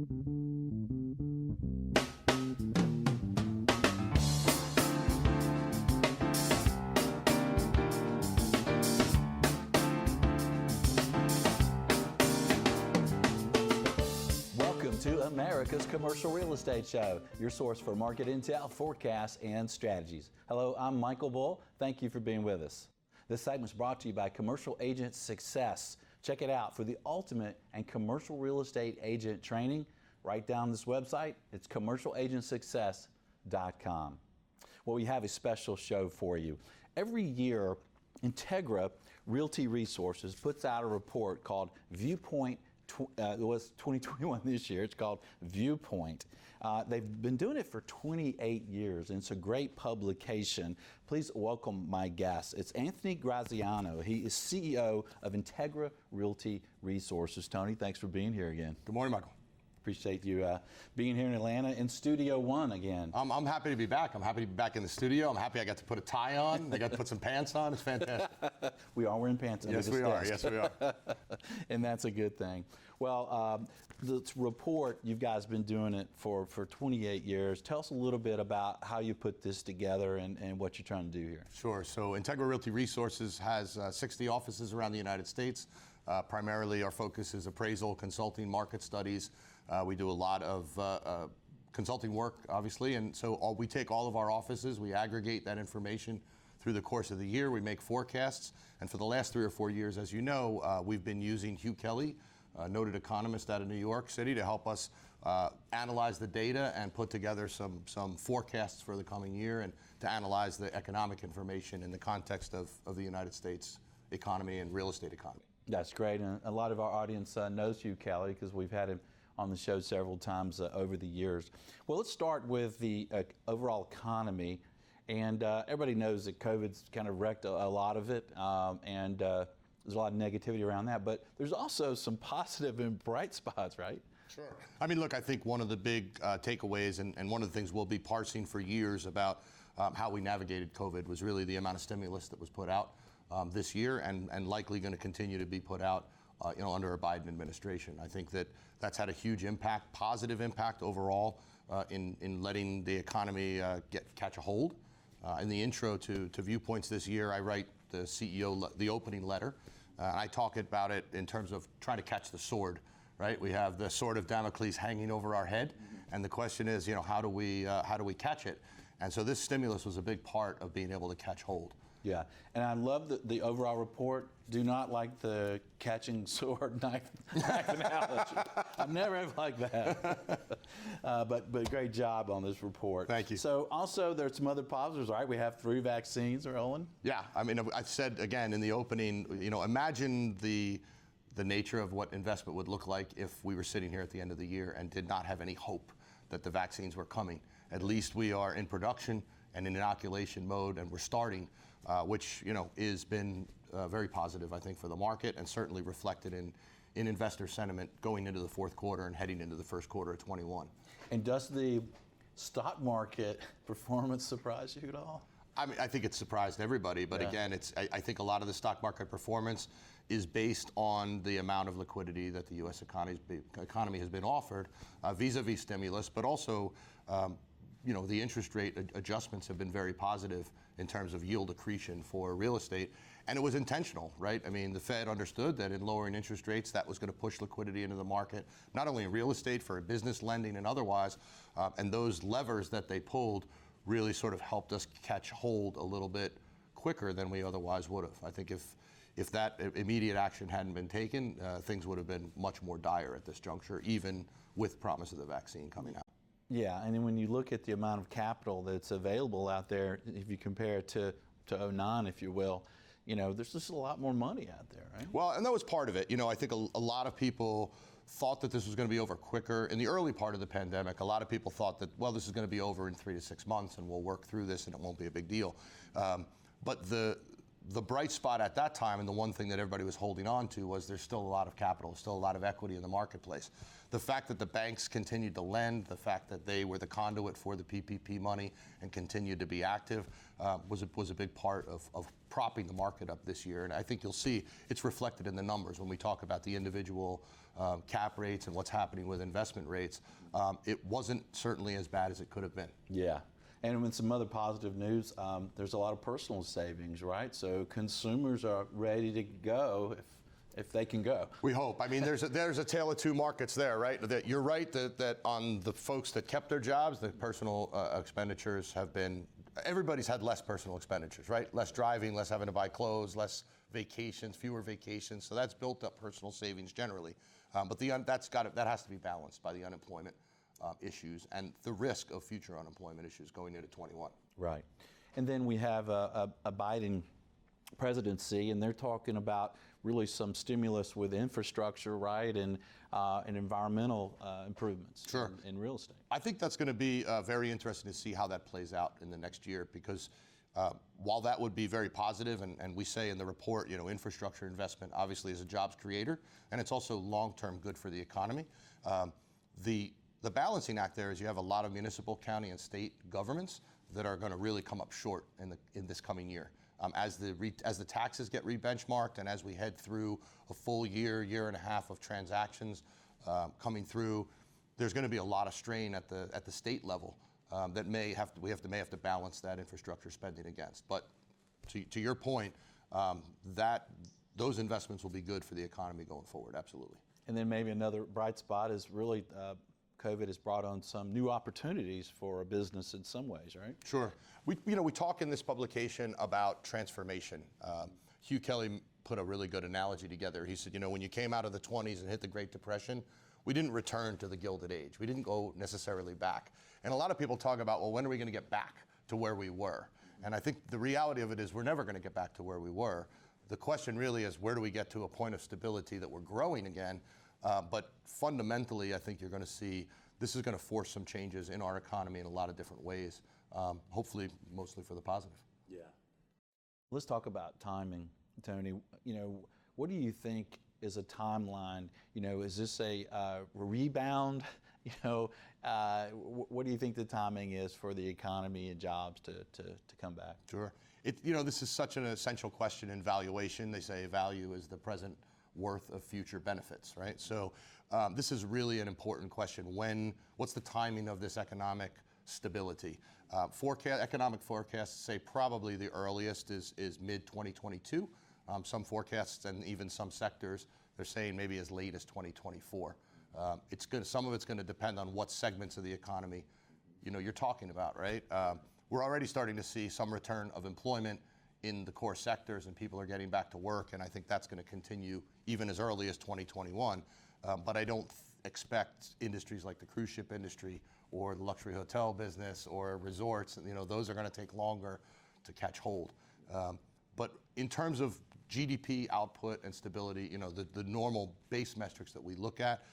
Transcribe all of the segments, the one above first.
To America's Commercial Real Estate Show, your source for market intel, forecasts, and strategies. Hello, I'm Michael Bull. Thank you for being with us. This segment is brought to you by Commercial Agent Success. Check it out for the ultimate and commercial real estate agent training. Write down this website. It's commercialagentsuccess.com. Well, we have a special show for you. Every year, Integra Realty Resources puts out a report called Viewpoint. It was 2021 this year. It's called Viewpoint. They've been doing it for 28 years, and it's a great publication. Please welcome my guest. It's Anthony Graziano. He is CEO of Integra Realty Resources. Tony, thanks for being here again. Good morning, Michael. Appreciate you being here in Atlanta in Studio One again. I'm happy to be back. I'm happy to be back in the studio. I'm happy I got to put a tie on. I got to put some pants on. It's fantastic. We are wearing pants. Yes, we are. Yes, we are. And that's a good thing. Well, this report, you guys have been doing it for 28 years. Tell us a little bit about how you put this together and what you're trying to do here. Sure. So Integra Realty Resources has 60 offices around the United States. Primarily, our focus is appraisal, consulting, market studies. We do a lot of consulting work, obviously, and so we take all of our offices, we aggregate that information through the course of the year, we make forecasts, and for the last 3 or 4 years, as you know, we've been using Hugh Kelly, a noted economist out of New York City, to help us analyze the data and put together some forecasts for the coming year and to analyze the economic information in the context of the United States economy and real estate economy. That's great, and a lot of our audience knows Hugh Kelly because we've had him on the show several times over the years. Well, let's start with the overall economy. And everybody knows that COVID's kind of wrecked a lot of it, and there's a lot of negativity around that. But there's also some positive and bright spots, right? Sure. I mean, look, I think one of the big takeaways, and one of the things we'll be parsing for years about how we navigated COVID, was really the amount of stimulus that was put out this year and likely going to continue to be put out under a Biden administration. I think that's had a huge impact, positive impact overall in letting the economy catch a hold. In the intro to Viewpoints this year, I write the CEO the opening letter. I talk about it in terms of trying to catch the sword. Right, we have the sword of Damocles hanging over our head, and the question is, how do we catch it? And so this stimulus was a big part of being able to catch hold. Yeah, and I love the overall report. Do not like the catching sword knife analogy. I've never ever liked that. But great job on this report. Thank you. So also there's some other positives, right? We have 3 vaccines rolling. Yeah, I mean, I've said again in the opening, imagine the nature of what investment would look like if we were sitting here at the end of the year and did not have any hope that the vaccines were coming. At least we are in production and in inoculation mode, and we're starting, which has been very positive, I think, for the market, and certainly reflected in investor sentiment going into the fourth quarter and heading into the first quarter of 21. And does the stock market performance surprise you at all? I mean, I think it surprised everybody, but again, I think a lot of the stock market performance is based on the amount of liquidity that the U.S. economy has been offered vis-a-vis stimulus, but also the interest rate adjustments have been very positive in terms of yield accretion for real estate. And it was intentional, right? I mean, the Fed understood that in lowering interest rates, that was going to push liquidity into the market, not only in real estate, for business lending and otherwise. And those levers that they pulled really sort of helped us catch hold a little bit quicker than we otherwise would have. I think if that immediate action hadn't been taken, things would have been much more dire at this juncture, even with promise of the vaccine coming out. Yeah, and then when you look at the amount of capital that's available out there, if you compare it to 09, if you will, there's just a lot more money out there, right? Well, and that was part of it. I think a lot of people thought that this was going to be over quicker. In the early part of the pandemic, a lot of people thought that, well, this is going to be over in 3 to 6 months and we'll work through this and it won't be a big deal. But The bright spot at that time, and the one thing that everybody was holding on to, was there's still a lot of capital, still a lot of equity in the marketplace. The fact that the banks continued to lend, the fact that they were the conduit for the PPP money and continued to be active, was a big part of propping the market up this year. And I think you'll see it's reflected in the numbers when we talk about the individual cap rates and what's happening with investment rates. It wasn't certainly as bad as it could have been. Yeah. And with some other positive news, there's a lot of personal savings, right? So consumers are ready to go if they can go. We hope. I mean, there's a tale of two markets there, right? That you're right that on the folks that kept their jobs, the personal expenditures have been. Everybody's had less personal expenditures, right? Less driving, less having to buy clothes, less vacations, fewer vacations. So that's built up personal savings generally. But that has to be balanced by the unemployment issues and the risk of future unemployment issues going into 21. Right. And then we have a Biden presidency, and they're talking about really some stimulus with infrastructure, right, and environmental improvements in real estate. I think that's going to be very interesting to see how that plays out in the next year, because while that would be very positive, and we say in the report, infrastructure investment obviously is a jobs creator, and it's also long-term good for the economy. The balancing act there is you have a lot of municipal, county, and state governments that are going to really come up short in this coming year. As the taxes get re-benchmarked and as we head through a full year and a half of transactions coming through, there's going to be a lot of strain at the state level that may have to balance that infrastructure spending against. But to your point, those investments will be good for the economy going forward. Absolutely. And then maybe another bright spot is really COVID has brought on some new opportunities for a business in some ways, right? Sure. We talk in this publication about transformation. Hugh Kelly put a really good analogy together. He said, when you came out of the 20s and hit the Great Depression, we didn't return to the Gilded Age. We didn't go necessarily back. And a lot of people talk about, well, when are we going to get back to where we were? And I think the reality of it is we're never going to get back to where we were. The question really is, where do we get to a point of stability that we're growing again? But fundamentally, I think you're going to see this is going to force some changes in our economy in a lot of different ways, hopefully mostly for the positive. Yeah. Let's talk about timing, Tony. What do you think is a timeline? Is this a rebound? What do you think the timing is for the economy and jobs to come back? Sure. This is such an essential question in valuation. They say value is the present worth of future benefits, right? So this is really an important question. What's the timing of this economic stability? Economic forecasts say probably the earliest is mid-2022. Some forecasts and even some sectors, they're saying maybe as late as 2024. Some of it's going to depend on what segments of the economy you're talking about, right? We're already starting to see some return of employment in the core sectors, and people are getting back to work, and I think that's going to continue even as early as 2021. But I don't expect industries like the cruise ship industry or the luxury hotel business or resorts, those are going to take longer to catch hold. But in terms of GDP output and stability, the normal base metrics that we look at,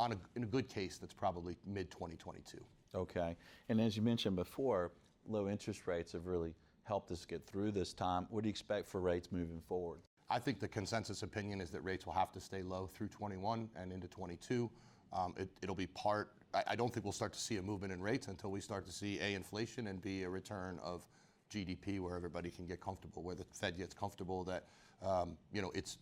in a good case, that's probably mid-2022. Okay. And as you mentioned before, low interest rates have really helped us get through this time. What do you expect for rates moving forward? I think the consensus opinion is that rates will have to stay low through 21 and into 22. It'll be I don't think we'll start to see a movement in rates until we start to see A, inflation, and B, a return of GDP where everybody can get comfortable, where the Fed gets comfortable that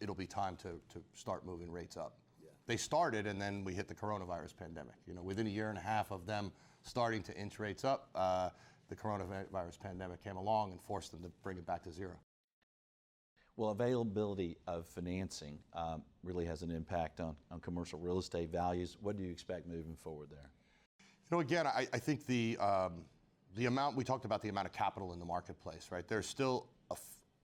it'll be time to start moving rates up. Yeah. They started, and then we hit the coronavirus pandemic. Within a year and a half of them starting to inch rates up, the coronavirus pandemic came along and forced them to bring it back to zero. Well, availability of financing really has an impact on commercial real estate values. What do you expect moving forward there? Again, I think the amount, we talked about the amount of capital in the marketplace, right? There's still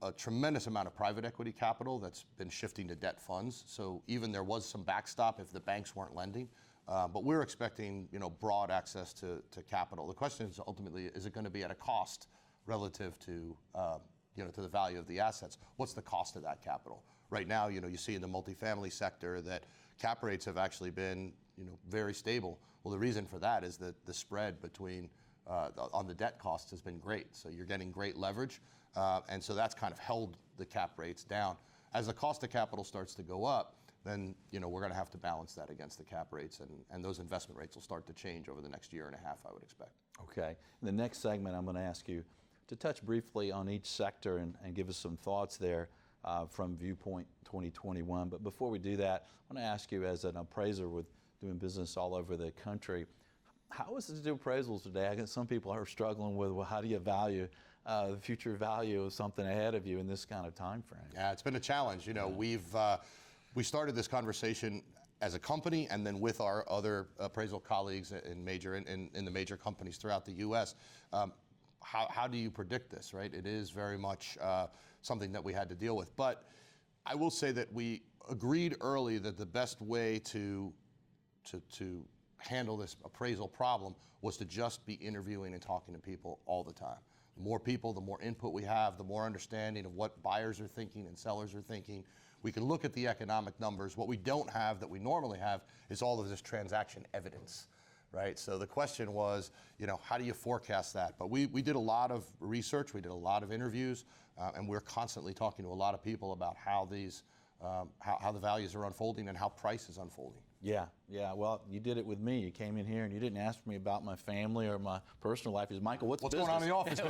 a tremendous amount of private equity capital that's been shifting to debt funds. So even there was some backstop if the banks weren't lending. But we're expecting, broad access to capital. The question is ultimately, is it going to be at a cost relative to the value of the assets? What's the cost of that capital? Right now, you see in the multifamily sector that cap rates have actually been, very stable. Well, the reason for that is that the spread between on the debt costs has been great. So you're getting great leverage, and so that's kind of held the cap rates down. As the cost of capital starts to go up, then we're going to have to balance that against the cap rates, and those investment rates will start to change over the next year and a half, I would expect. Okay. In the next segment, I'm going to ask you to touch briefly on each sector and give us some thoughts there from Viewpoint 2021. But before we do that, I want to ask you, as an appraiser with doing business all over the country, how is it to do appraisals today? I guess some people are struggling with, well, how do you value the future value of something ahead of you in this kind of time frame? Yeah, it's been a challenge. We started this conversation as a company and then with our other appraisal colleagues in the major companies throughout the U.S. How do you predict this, right? It is very much something that we had to deal with. But I will say that we agreed early that the best way to handle this appraisal problem was to just be interviewing and talking to people all the time. The more people, the more input we have, the more understanding of what buyers are thinking and sellers are thinking. We can look at the economic numbers. What we don't have that we normally have is all of this transaction evidence, right? So the question was, how do you forecast that? But we did a lot of research, we did a lot of interviews, and we're constantly talking to a lot of people about how the values are unfolding and how price is unfolding. Yeah. Well, you did it with me. You came in here and you didn't ask me about my family or my personal life. You said, Michael, what's going on in the office?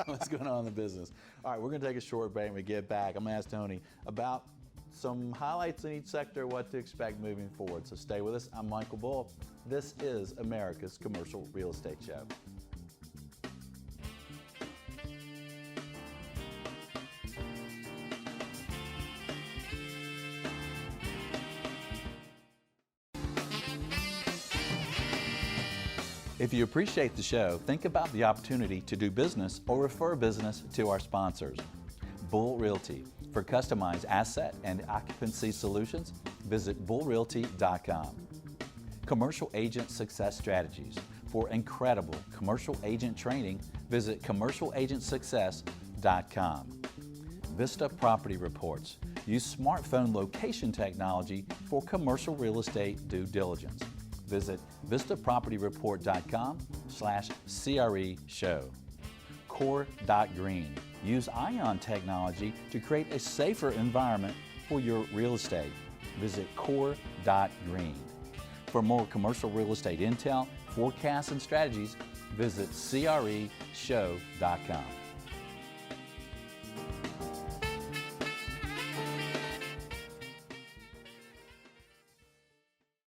What's going on in the business? All right, we're going to take a short break. When we get back, I'm going to ask Tony about some highlights in each sector, what to expect moving forward. So stay with us. I'm Michael Bull. This is America's Commercial Real Estate Show. If you appreciate the show, think about the opportunity to do business or refer business to our sponsors. Bull Realty. For customized asset and occupancy solutions, visit bullrealty.com. Commercial Agent Success Strategies. For incredible commercial agent training, visit commercialagentsuccess.com. Vista Property Reports. Use smartphone location technology for commercial real estate due diligence. Visit vistapropertyreport.com/CRE show. Core.Green. Use ion technology to create a safer environment for your real estate. Visit Core.Green. For more commercial real estate intel, forecasts, and strategies, visit CREshow.com.